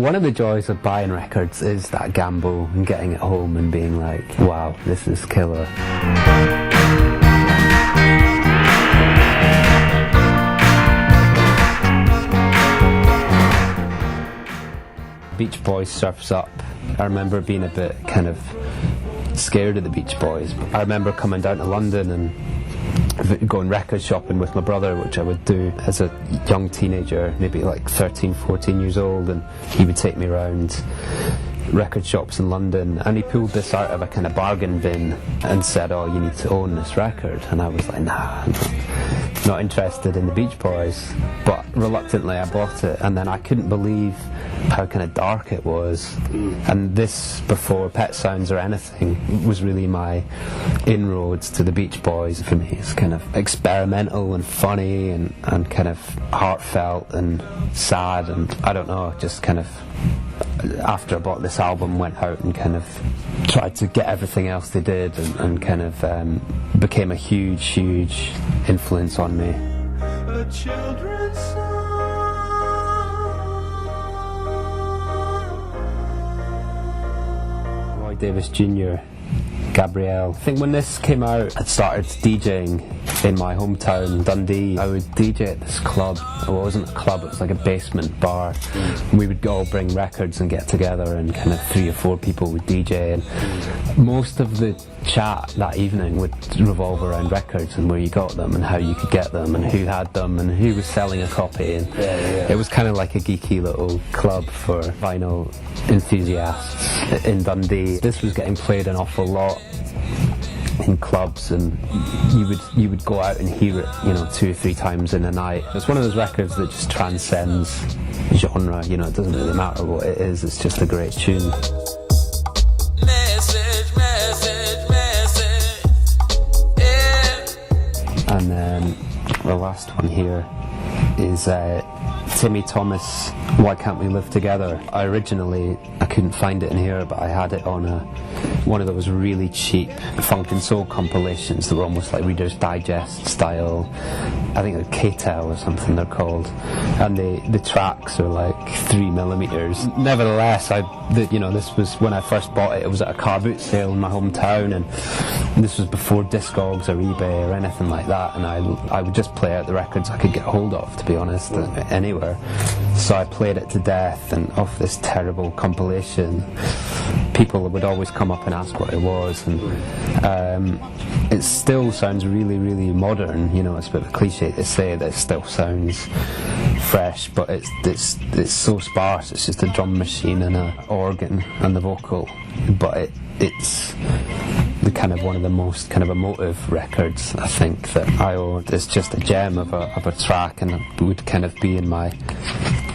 One of the joys of buying records is that gamble and getting it home and being like, wow, this is killer. Beach Boys Surfs Up. I remember being a bit kind of scared of the Beach Boys. I remember coming down to London and going record shopping with my brother, which I would do as a young teenager, maybe like 13, 14 years old, and he would take me around record shops in London, and he pulled this out of a kind of bargain bin and said, oh, you need to own this record. And I was like, nah, I'm not interested in the Beach Boys. But reluctantly I bought it, and then I couldn't believe how kind of dark it was. And this, before Pet Sounds or anything, was really my inroads to the Beach Boys. For me, it's kind of experimental and funny and kind of heartfelt and sad, and I don't know, just kind of, after I bought this album, went out and kind of tried to get everything else they did, and kind of became a huge influence on me. A children's song. Roy Davis Jr., Gabrielle. I think when this came out, I started DJing in my hometown, Dundee. I would DJ at this club. Well, it wasn't a club, it was like a basement bar. And we would all bring records and get together, and kind of 3 or 4 people would DJ. And most of the chat that evening would revolve around records and where you got them and how you could get them and who had them and who was selling a copy. And it was kind of like a geeky little club for vinyl enthusiasts in Dundee. This was getting played an awful lot in clubs, and you would go out and hear it, 2 or 3 times in a night. It's one of those records that just transcends genre. It doesn't really matter what it is, it's just a great tune. And then the last one here is Timmy Thomas, Why Can't We Live Together. I couldn't find it in here, but I had it on one of those really cheap funk and soul compilations that were almost like Reader's Digest style. I think they're K-Tel or something they're called, and the tracks are like 3mm. Nevertheless, this was when I first bought it. It was at a car boot sale in my hometown, and this was before Discogs or eBay or anything like that, and I would just play out the records I could get hold of, to be honest, anywhere. So I played it to death, and off this terrible compilation, people would always come up and ask what it was, and it still sounds really, really modern. It's a bit of a cliche to say that it still sounds fresh, but it's so sparse. It's just a drum machine and an organ and the vocal, but it's the kind of one of the most kind of emotive records I think that I own. It's just a gem of a track, and it would kind of be in my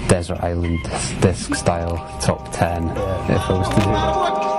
Desert Island disc style top 10 if I was to do that.